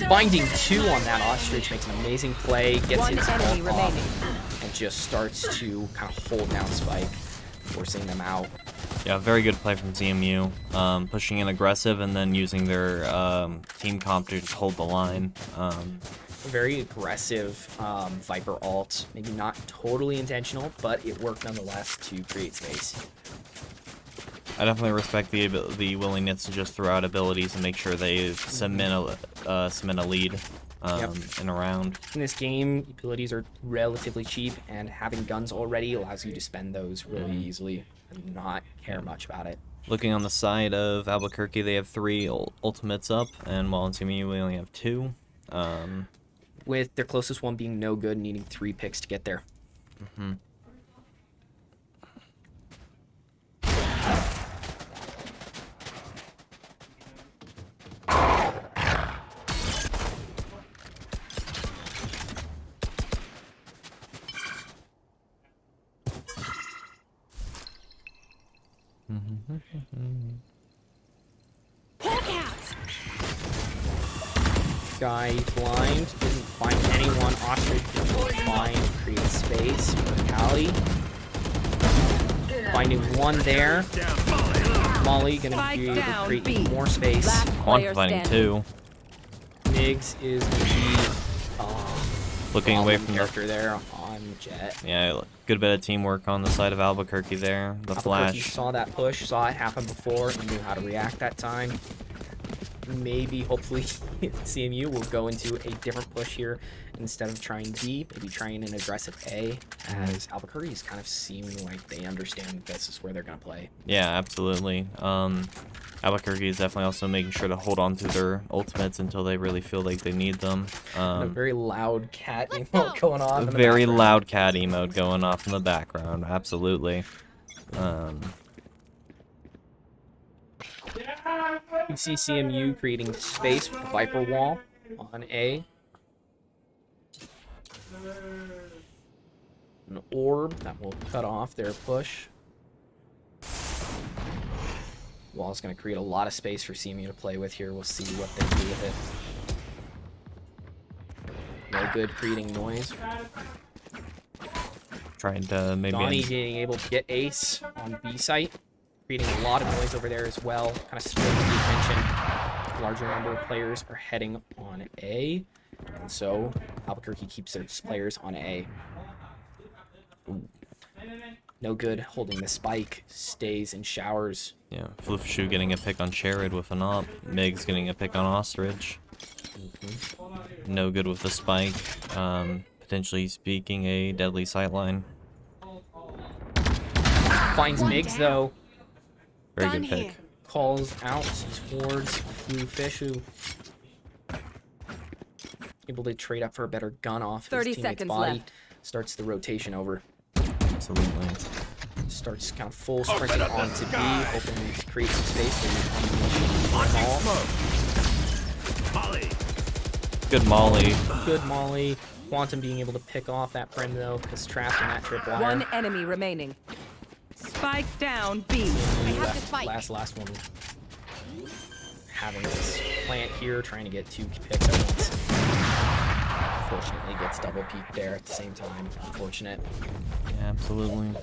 Binding 2 on that Ostrich makes an amazing play, gets One his enemy ult off, remaining. and just starts to kind of hold down Spike, forcing them out. Yeah, very good play from CMU. Pushing in aggressive and then using their team comp to hold the line. Very aggressive Viper ult, maybe not totally intentional, but it worked nonetheless to create space. I definitely respect the willingness to just throw out abilities and make sure they cement a lead in a round. In this game, abilities are relatively cheap, and having guns already allows you to spend those really easily and not care much about it. Looking on the side of Albuquerque, they have 3 ultimates up, and while in CMU we only have 2. With their closest one being no good, needing 3 picks to get there. Guy blind, didn't find anyone. Ostrich didn't find, create space for Cali. Finding 1 there. Molly gonna Spike be able to down, create B. more space. Last One player fighting standing. 2. Migs is gonna be Looking away from the... character there on Jet. Yeah, good bit of teamwork on the side of Albuquerque there. The Albuquerque flash. saw that push, saw it happen before, and knew how to react that time. Maybe, hopefully, CMU will go into a different push here instead of trying B, maybe trying an aggressive A, as Albuquerque is kind of seeming like they understand that this is where they're going to play. Yeah, absolutely. Albuquerque is definitely also making sure to hold on to their ultimates until they really feel like they need them. A very loud cat emote going on. A in the very background. loud cat emote going off in the background, absolutely. You see CMU creating space with the Viper wall on A. An orb that will cut off their push. Wall's going to create a lot of space for CMU to play with here. We'll see what they do with it. No good creating noise. Trying to maybe... Donnie being able to get Ace on B site. Creating a lot of noise over there as well. Kind of splitting the attention. Larger number of players are heading on A. And so Albuquerque keeps their players on A. Ooh. No good holding the spike. Stays and showers. Yeah, Floofshoe getting a pick on Sherrod with an op. Migs getting a pick on Ostrich. No good with the spike. Potentially speaking a deadly sightline. Finds Migs though. Very good pick. Calls out towards Floofshoe. Able to trade up for a better gun off his 30 teammate's seconds body. left. Starts the rotation over. Absolutely. Starts kind of full sprinting onto B, hoping to create some space. Good Molly. Good Molly. Quantum being able to pick off that Prim though, because trapped in that tripwire. One enemy remaining. Spike down B. I have the spike. Last one. Having this plant here, trying to get 2 picks at once. Unfortunately, gets double peeked there at the same time. Unfortunate. Yeah, absolutely.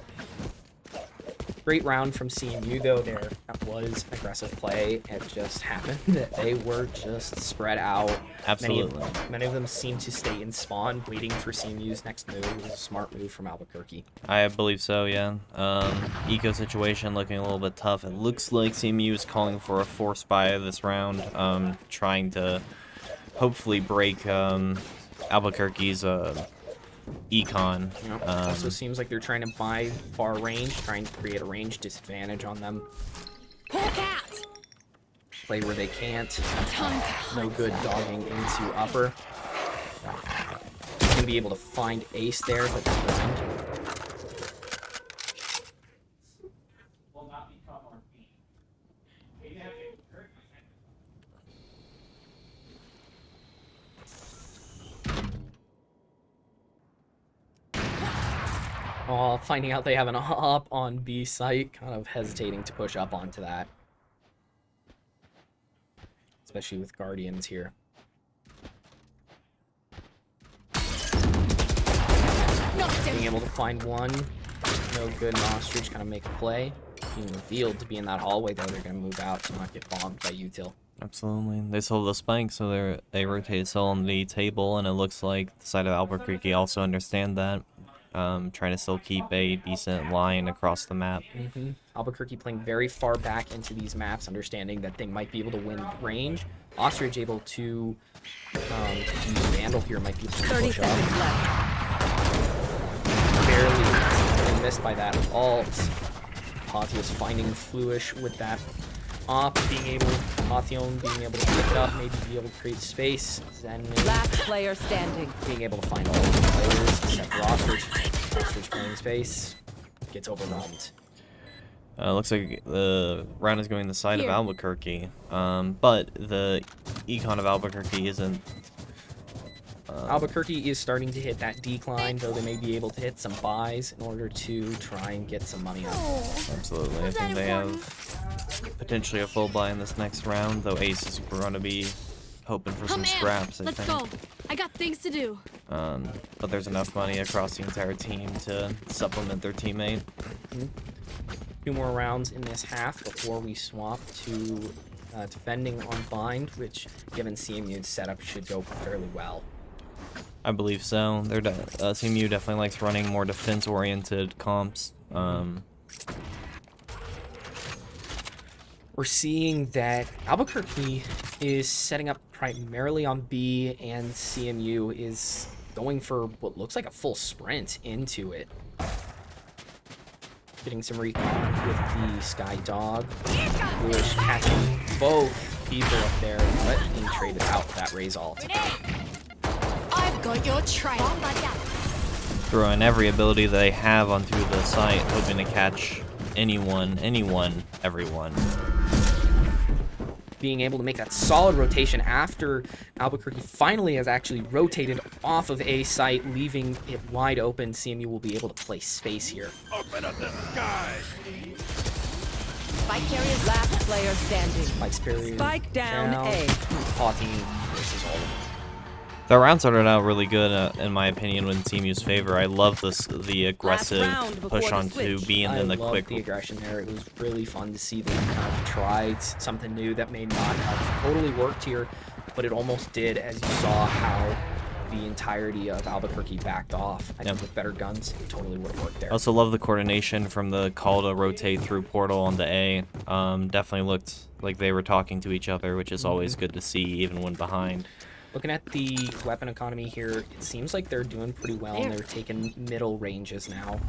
Great round from CMU though there. That was an aggressive play. It just happened that they were just spread out. Absolutely. Many of them seemed to stay in spawn, waiting for CMU's next move. It was a smart move from Albuquerque. I believe so, yeah. Eco situation looking a little bit tough. It looks like CMU is calling for a force buy this round, trying to hopefully break Albuquerque's econ. Yep. Also seems like they're trying to buy far range, trying to create a range disadvantage on them. Play where they can't. No good dogging into upper. Gonna be able to find Ace there, but doesn't. Finding out they have an op on B site, kind of hesitating to push up onto that. Especially with Guardians here. Being able to find one, no good, and Ostrich kind of make a play. Being revealed to be in that hallway, though, they're going to move out to not get bombed by Util. Absolutely. They sold the spike, so they rotated still on the table, and it looks like the side of Albuquerque also understand that. Trying to still keep a decent line across the map. Albuquerque playing very far back into these maps, understanding that they might be able to win range. Ostrich able to use Vandal here, might be able to 30 push seconds up. left. Barely missed by that ult. Pathio is finding Fluish with that op, Pathion being able to pick it up, maybe be able to create space. Zen Last player standing. being able to find all of the players except for Ostrich. Ostrich playing space, gets overwhelmed. Looks like the round is going the side of Albuquerque, but the econ of Albuquerque isn't. Albuquerque is starting to hit that decline, though they may be able to hit some buys in order to try and get some money up. Absolutely, I think they have potentially a full buy in this next round, though Ace is going to be hoping for some scraps, I think. Let's go. I got things to do. But there's enough money across the entire team to supplement their teammate. 2 more rounds in this half before we swap to defending on bind, which, given CMU's setup, should go fairly well. I believe so. CMU definitely likes running more defense-oriented comps. We're seeing that Albuquerque is setting up primarily on B, and CMU is going for what looks like a full sprint into it. Getting some recon with the Sky Dog. Bluish catching both people up there, but being traded out for that Raze ult. I've got your trail. Throwing every ability that they have onto the site, hoping to catch anyone, everyone. Being able to make that solid rotation after Albuquerque finally has actually rotated off of A site, leaving it wide open. CMU will be able to play space here. Open up the sky. Spike carrier's last player standing. Spike down A. Hawking versus all of them. The round started out really good, in my opinion, in CMU's favor. I love the aggressive push onto B and then the quick. I loved the aggression there. It was really fun to see them kind of tried something new that may not have totally worked here, but it almost did, as you saw how the entirety of Albuquerque backed off. I think with better guns, it totally would have worked there. I also love the coordination from the call to rotate through portal onto A. Definitely looked like they were talking to each other, which is always good to see, even when behind. Looking at the weapon economy here, it seems like they're doing pretty well, and they're taking middle ranges now.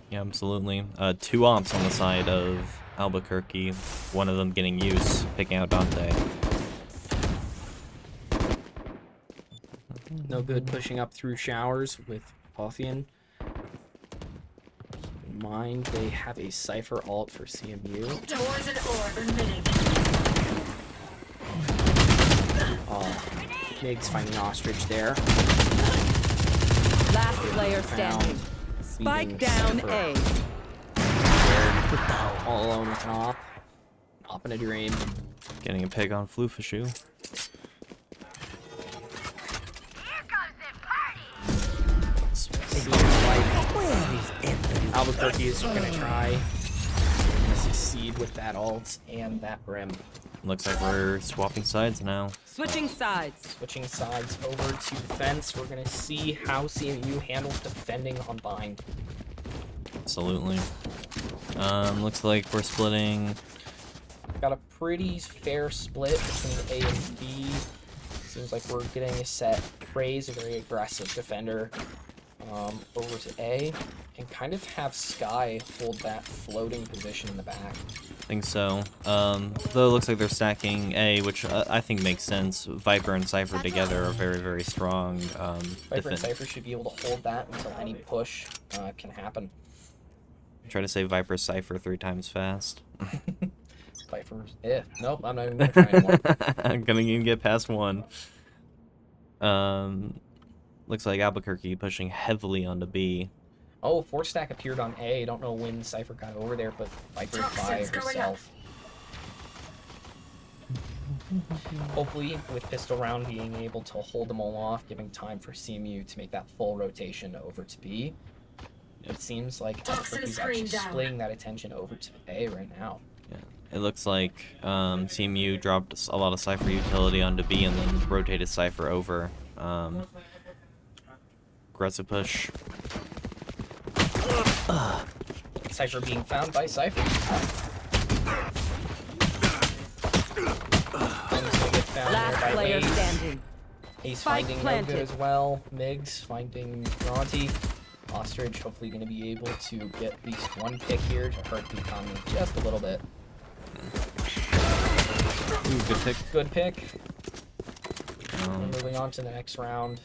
Yeah, absolutely. 2 ops on the side of Albuquerque, one of them getting use, picking out Dante. No good pushing up through showers with Pothian. Keep in mind, they have a Cypher ult for CMU. Doors and orb emitting. Migs finding Ostrich there. Last player standing. Spike down A. All alone with an op. Op in a dream. Getting a pig on Floofishu. Albuquerque is going to try to succeed with that ult and that brim. Looks like we're swapping sides now. Switching sides. Switching sides over to defense. We're going to see how CMU handles defending on bind. Absolutely. Looks like we're splitting. Got a pretty fair split between A and B. Seems like we're getting a set. Raze, a very aggressive defender, over to A, and kind of have Sky hold that floating position in the back. I think so. Though it looks like they're stacking A, which I think makes sense. Viper and Cypher together are very, very strong. Viper and Cypher should be able to hold that until any push can happen. Try to say Viper Cypher 3 times fast. Viper's... Nope, I'm not even going to try anymore. I'm gonna even get past 1. Looks like Albuquerque pushing heavily onto B. Oh, Force Stack appeared on A. I don't know when Cypher got over there, but Viper's by Toxins going herself. Hopefully, with pistol round being able to hold them all off, giving time for CMU to make that full rotation over to B. It seems like Alberta's actually splitting that attention over to A right now. Yeah. It looks like CMU dropped a lot of Cypher utility onto B and then rotated Cypher over. Aggressive push. Cypher being found by Cypher. Last player standing. Ace Spike finding planted. no good as well. Migs finding Bronte. Ostrich hopefully going to be able to get at least one pick here to hurt the economy just a little bit. Ooh, good pick. Good pick. Moving on to the next round.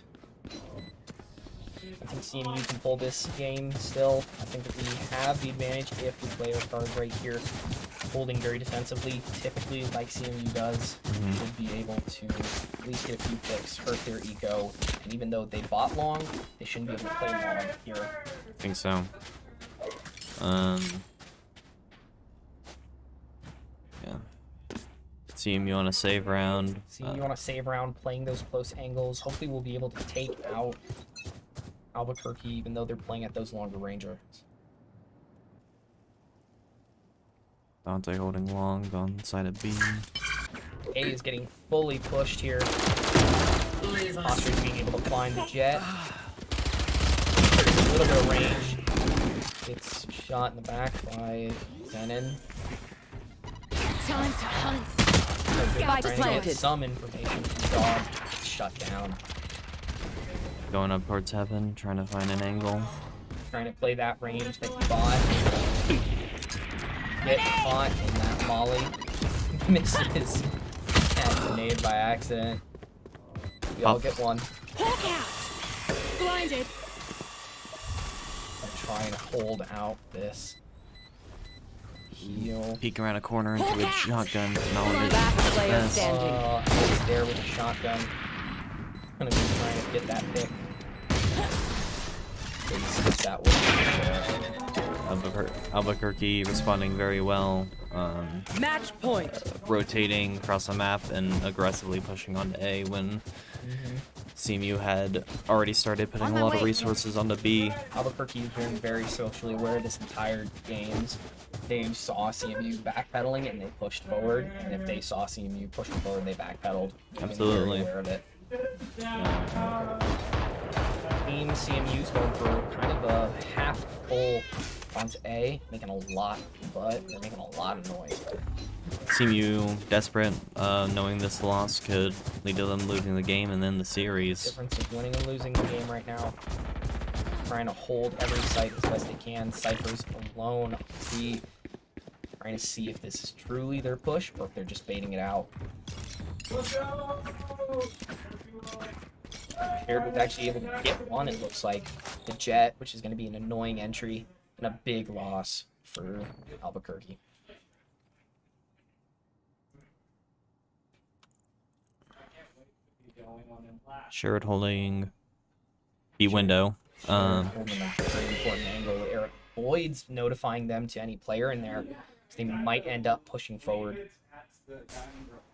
I think CMU can pull this game still. I think that we have the advantage if we play our cards right here. Holding very defensively, typically like CMU does, would be able to at least get a few picks, hurt their eco, and even though they bought long, they shouldn't be able to play long here. I think so. Yeah. CMU on a save round. CMU on a save round, playing those close angles. Hopefully we'll be able to take out Albuquerque, even though they're playing at those longer ranges. Dante holding long on the side of B. A is getting fully pushed here. Ostrich being able to find the jet. A little bit of range. Gets shot in the back by Zenon. Time to hunt. Trying to get planted. some information from Dog. Shut down. Going up towards heaven, trying to find an angle. Trying to play that range that he bought. Get caught in that molly. Misses. And grenade by accident. We all get one. Hawk out. Blinded. I'm trying to hold out this heal. Peek around a corner into a shotgun. Knowledge. Last player Yes. standing. He's there with a shotgun. Gonna be trying to get that pick. Skip that one. Albuquerque responding very well. Match point. Rotating across the map and aggressively pushing onto A when CMU had already started putting a lot of resources onto B. Albuquerque has been very socially aware this entire games. They saw CMU backpedaling and they pushed forward, and if they saw CMU pushing forward, they backpedaled. Absolutely. Very aware of it. Team CMU's going for kind of a half full onto A, making a lot, but they're making a lot of noise. CMU desperate, knowing this loss could lead to them losing the game and then the series. Difference of winning and losing the game right now. Trying to hold every site as best they can. Cypher's alone. B, trying to see if this is truly their push or if they're just baiting it out. Paired with actually able to get one, it looks like. The jet, which is going to be an annoying entry and a big loss for Albuquerque. Sherrod holding B window. Holding a very important angle. Eric Boyd's notifying them to any player in there, so they might end up pushing forward.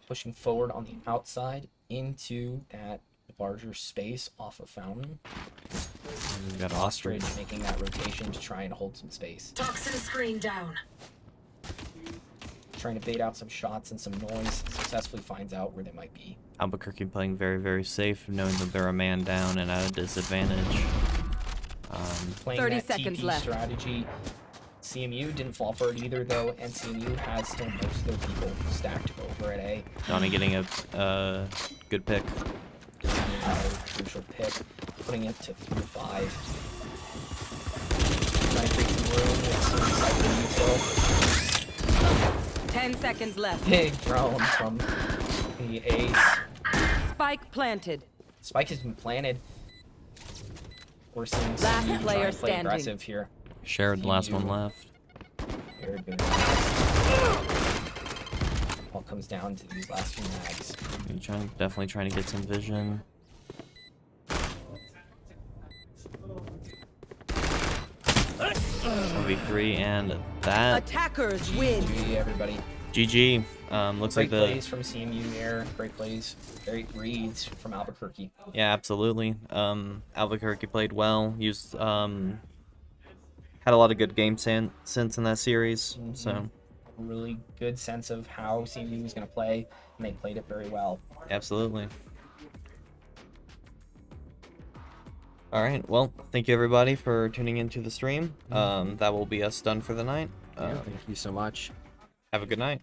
Pushing forward on the outside into that larger space off of Fountain. We've got Ostrich making that rotation to try and hold some space. Toxin screen down. Trying to bait out some shots and some noise. Successfully finds out where they might be. Albuquerque playing very, very safe, knowing that they're a man down and at a disadvantage. Playing 30 that seconds TP left. strategy. CMU didn't fall for it either, though, and CMU has still most of their people stacked over at A. Donnie getting a good pick. Crucial pick, putting it to 3-5. Trying to create some room with some 10 seconds left. big drone from the Ace. Spike planted. Spike has been planted. We're seeing Last CMU player trying to play standing. aggressive here. Sherrod, the last one left. Very good. All comes down to these last few mags. Definitely trying to get some vision. 1v3, and that Attackers win. GG, everybody. GG. Looks Great like the plays from CMU there. Great plays. Great reads from Albuquerque. yeah, absolutely. Albuquerque played well. Used had a lot of good game sense in that series. So Really good sense of how CMU was going to play, and they played it very well. absolutely. All right. Well, thank you everybody for tuning into the stream. That will be us done for the night. Yeah, thank you so much. Have a good night.